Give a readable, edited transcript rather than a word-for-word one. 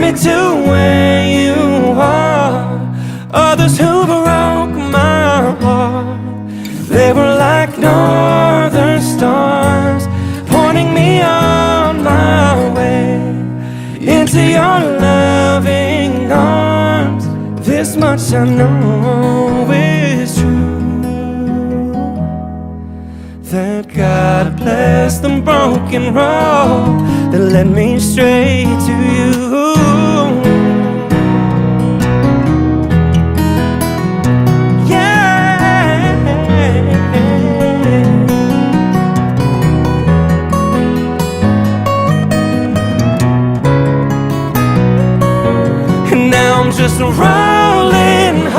me to where you are. Others who broke my heart, they were like northern stars, pointing me on my way into your loving arms. This much I know is true, that God blessed the broken road that led me straight to you. Just running